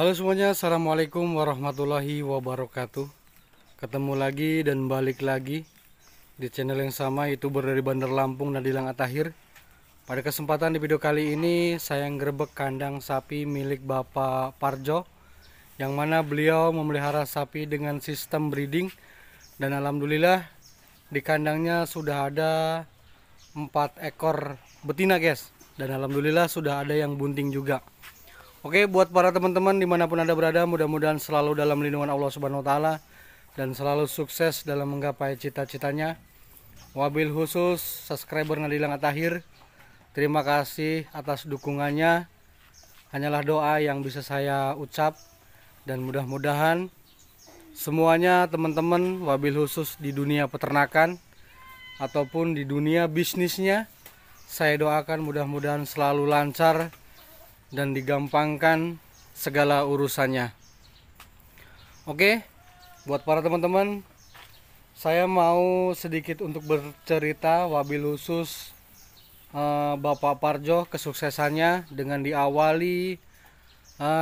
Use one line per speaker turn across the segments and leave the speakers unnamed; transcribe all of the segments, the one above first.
Halo semuanya, assalamualaikum warahmatullahi wabarakatuh. Ketemu lagi dan balik lagi di channel yang sama, YouTuber dari Bandar Lampung, Nadilang Atahir. Pada kesempatan di video kali ini saya nggerebek kandang sapi milik Bapak Parjo, yang mana beliau memelihara sapi dengan sistem breeding. Dan alhamdulillah di kandangnya sudah ada 4 ekor betina guys. Dan alhamdulillah sudah ada yang bunting juga. Oke, buat para teman-teman dimanapun Anda berada, mudah-mudahan selalu dalam lindungan Allah Subhanahu wa Ta'ala dan selalu sukses dalam menggapai cita-citanya. Wabil khusus subscriber Nadilang Atahir, terima kasih atas dukungannya. Hanyalah doa yang bisa saya ucap, dan mudah-mudahan semuanya teman-teman, wabil khusus di dunia peternakan ataupun di dunia bisnisnya, saya doakan mudah-mudahan selalu lancar dan digampangkan segala urusannya. Oke, buat para teman-teman, saya mau sedikit untuk bercerita wabil khusus Bapak Parjo, kesuksesannya dengan diawali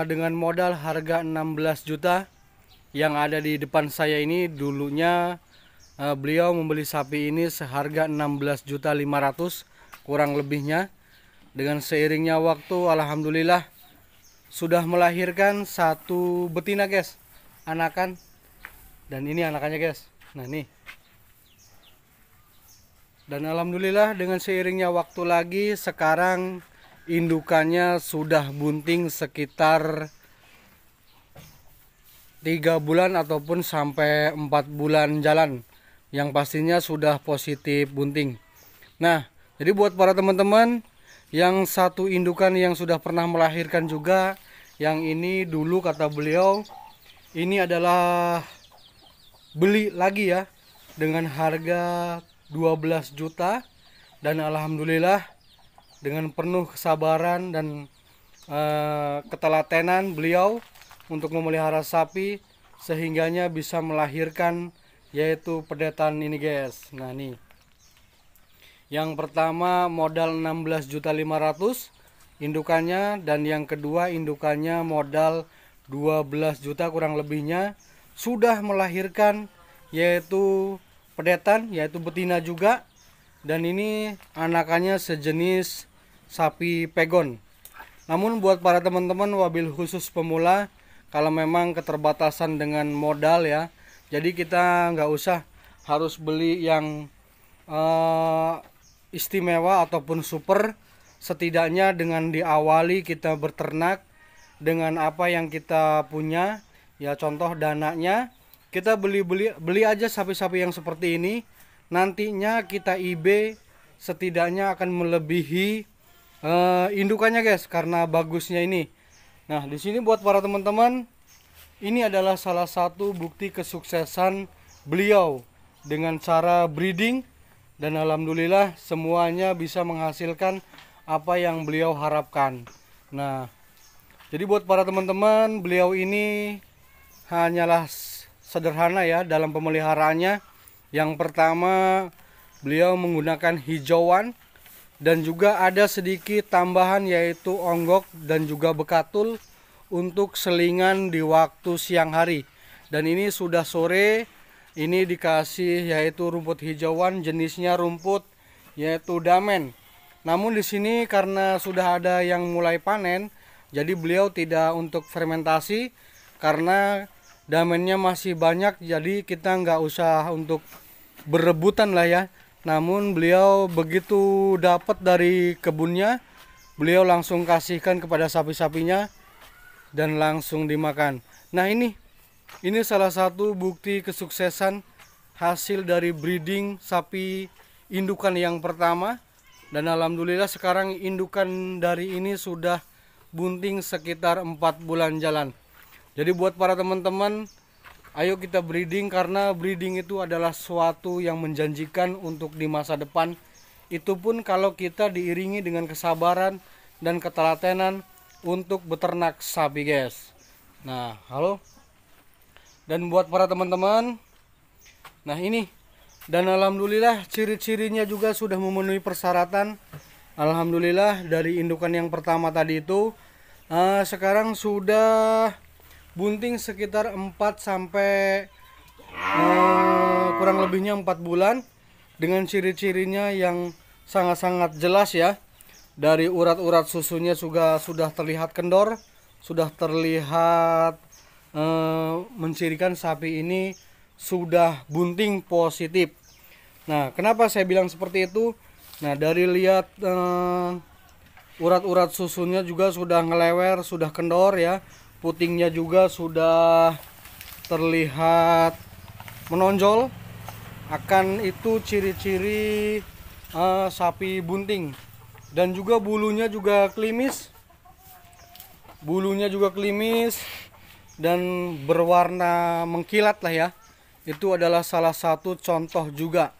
dengan modal harga 16 juta yang ada di depan saya ini. Dulunya beliau membeli sapi ini seharga 16.500.000 kurang lebihnya. Dengan seiringnya waktu, alhamdulillah sudah melahirkan satu betina guys, anakan. Dan ini anakannya guys. Nah nih. Dan alhamdulillah dengan seiringnya waktu lagi, sekarang indukannya sudah bunting sekitar 3 bulan ataupun sampai 4 bulan jalan, yang pastinya sudah positif bunting. Nah, jadi buat para teman-teman yang satu indukan yang sudah pernah melahirkan juga, yang ini dulu kata beliau ini adalah beli lagi ya dengan harga 12 juta. Dan alhamdulillah dengan penuh kesabaran dan ketelatenan beliau untuk memelihara sapi sehingganya bisa melahirkan yaitu pedetan ini guys. Nah nih, yang pertama modal 16.500.000 indukannya, dan yang kedua indukannya modal 12 juta kurang lebihnya, sudah melahirkan yaitu pedetan, yaitu betina juga. Dan ini anakannya sejenis sapi pegon. Namun buat para teman-teman wabil khusus pemula, kalau memang keterbatasan dengan modal ya, jadi kita nggak usah harus beli yang istimewa ataupun super. Setidaknya dengan diawali kita berternak dengan apa yang kita punya ya, contoh dananya kita beli aja sapi-sapi yang seperti ini. Nantinya kita IB setidaknya akan melebihi indukannya guys, karena bagusnya ini. Nah di sini buat para teman-teman, ini adalah salah satu bukti kesuksesan beliau dengan cara breeding. Dan alhamdulillah semuanya bisa menghasilkan apa yang beliau harapkan. Nah, jadi buat para teman-teman, beliau ini hanyalah sederhana ya dalam pemeliharaannya. Yang pertama, beliau menggunakan hijauan, dan juga ada sedikit tambahan yaitu onggok dan juga bekatul untuk selingan di waktu siang hari. Dan ini sudah sore, ini dikasih yaitu rumput hijauan, jenisnya rumput yaitu damen. Namun di sini karena sudah ada yang mulai panen, jadi beliau tidak untuk fermentasi karena damennya masih banyak, jadi kita nggak usah untuk berebutan lah ya. Namun beliau begitu dapat dari kebunnya, beliau langsung kasihkan kepada sapi-sapinya dan langsung dimakan. Nah ini salah satu bukti kesuksesan hasil dari breeding sapi indukan yang pertama. Dan alhamdulillah sekarang indukan dari ini sudah bunting sekitar 4 bulan jalan. Jadi buat para teman-teman, ayo kita breeding, karena breeding itu adalah suatu yang menjanjikan untuk di masa depan. Itu pun kalau kita diiringi dengan kesabaran dan ketelatenan untuk beternak sapi guys. Nah halo. Dan buat para teman-teman, nah ini, dan alhamdulillah ciri-cirinya juga sudah memenuhi persyaratan. Alhamdulillah dari indukan yang pertama tadi itu sekarang sudah bunting sekitar 4 sampai kurang lebihnya 4 bulan, dengan ciri-cirinya yang sangat-sangat jelas ya. Dari urat-urat susunya juga sudah terlihat kendor, sudah terlihat mencirikan sapi ini sudah bunting positif. Nah, kenapa saya bilang seperti itu? Nah, dari lihat urat-urat susunya juga sudah ngelewer, sudah kendor ya. Putingnya juga sudah terlihat menonjol. Akan itu ciri-ciri sapi bunting. Dan juga bulunya juga klimis. Bulunya juga klimis dan berwarna mengkilat lah ya. Itu adalah salah satu contoh juga.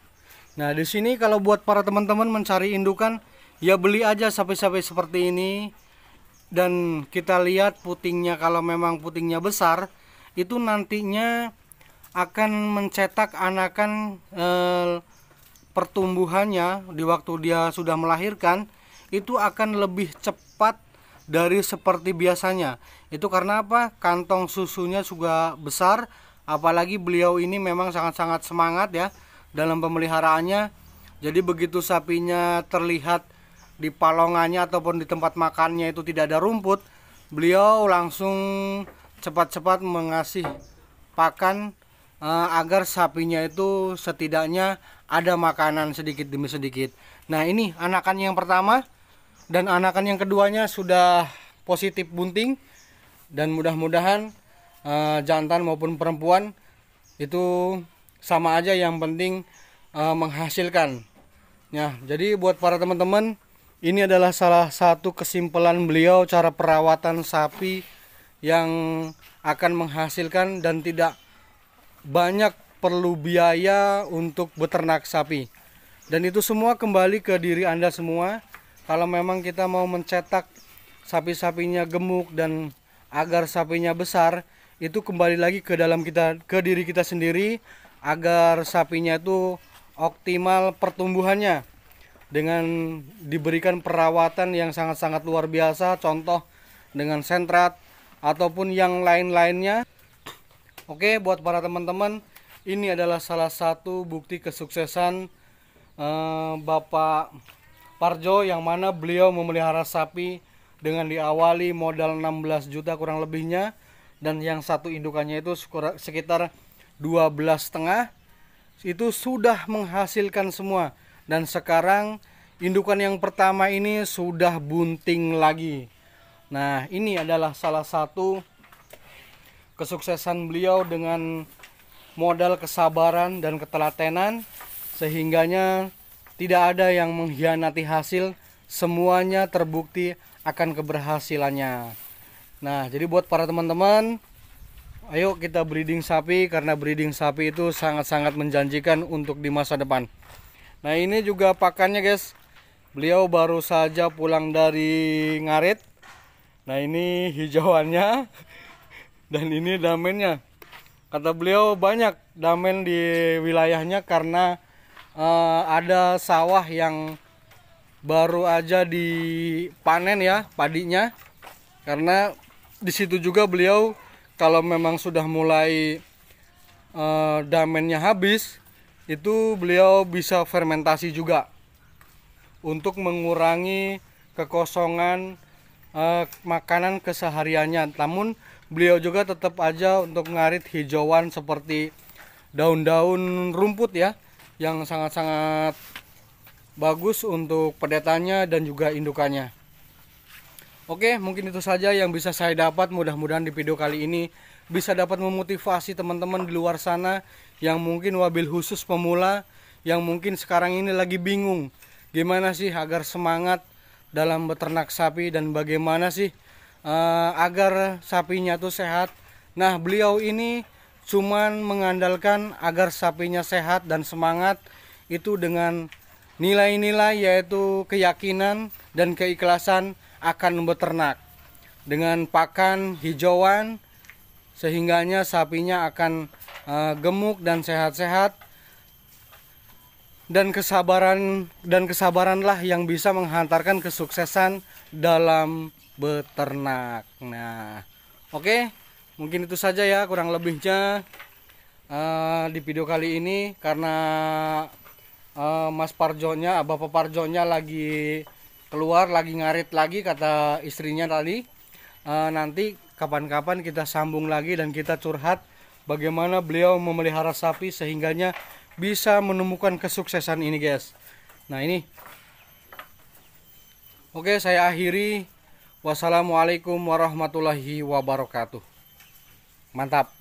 Nah, di sini kalau buat para teman-teman mencari indukan, ya beli aja sapi-sapi seperti ini. Dan kita lihat putingnya, kalau memang putingnya besar, itu nantinya akan mencetak anakan pertumbuhannya di waktu dia sudah melahirkan itu akan lebih cepat dari seperti biasanya. Itu karena apa? Kantong susunya juga besar, apalagi beliau ini memang sangat-sangat semangat ya dalam pemeliharaannya. Jadi begitu sapinya terlihat di palongannya ataupun di tempat makannya itu tidak ada rumput, beliau langsung cepat-cepat mengasih pakan agar sapinya itu setidaknya ada makanan sedikit demi sedikit. Nah, ini anakan yang pertama, dan anakan yang keduanya sudah positif bunting. Dan mudah-mudahan jantan maupun perempuan itu sama aja, yang penting menghasilkan. Ya, jadi buat para teman-teman, ini adalah salah satu kesimpulan beliau cara perawatan sapi yang akan menghasilkan dan tidak banyak perlu biaya untuk beternak sapi. Dan itu semua kembali ke diri Anda semua. Kalau memang kita mau mencetak sapi-sapinya gemuk dan agar sapinya besar, itu kembali lagi ke dalam kita, ke diri kita sendiri, agar sapinya itu optimal pertumbuhannya dengan diberikan perawatan yang sangat-sangat luar biasa, contoh dengan sentrat ataupun yang lain-lainnya. Oke, buat para teman-teman, ini adalah salah satu bukti kesuksesan Bapak Parjo, yang mana beliau memelihara sapi dengan diawali modal 16 juta kurang lebihnya, dan yang satu indukannya itu sekitar 12,5 itu sudah menghasilkan semua. Dan sekarang indukan yang pertama ini sudah bunting lagi. Nah, ini adalah salah satu kesuksesan beliau dengan modal kesabaran dan ketelatenan, sehingganya tidak ada yang mengkhianati hasil, semuanya terbukti akan keberhasilannya. Nah, jadi buat para teman-teman, ayo kita breeding sapi, karena breeding sapi itu sangat-sangat menjanjikan untuk di masa depan. Nah, ini juga pakannya guys. Beliau baru saja pulang dari ngarit. Nah, ini hijauannya dan ini damennya. Kata beliau banyak damen di wilayahnya karena ada sawah yang baru aja dipanen ya padinya. Karena di situ juga beliau kalau memang sudah mulai damennya habis, itu beliau bisa fermentasi juga untuk mengurangi kekosongan makanan kesehariannya. Namun beliau juga tetap aja untuk ngarit hijauan seperti daun-daun rumput ya, yang sangat-sangat bagus untuk pedetannya dan juga indukannya. Oke, mungkin itu saja yang bisa saya dapat. Mudah-mudahan di video kali ini bisa dapat memotivasi teman-teman di luar sana yang mungkin wabil khusus pemula, yang mungkin sekarang ini lagi bingung gimana sih agar semangat dalam beternak sapi dan bagaimana sih agar sapinya tuh sehat. Nah, beliau ini cuman mengandalkan agar sapinya sehat dan semangat itu dengan nilai-nilai, yaitu keyakinan dan keikhlasan akan beternak dengan pakan hijauan, sehingganya sapinya akan gemuk dan sehat-sehat. Dan kesabaranlah yang bisa menghantarkan kesuksesan dalam beternak. Nah, oke, Mungkin itu saja ya kurang lebihnya di video kali ini, karena Mas Parjonya, Bapak Parjonya lagi keluar, lagi ngarit lagi kata istrinya tadi. Nanti kapan-kapan kita sambung lagi dan kita curhat bagaimana beliau memelihara sapi sehingganya bisa menemukan kesuksesan ini, guys. Nah, ini. Oke, saya akhiri. Wassalamualaikum warahmatullahi wabarakatuh. Mantap.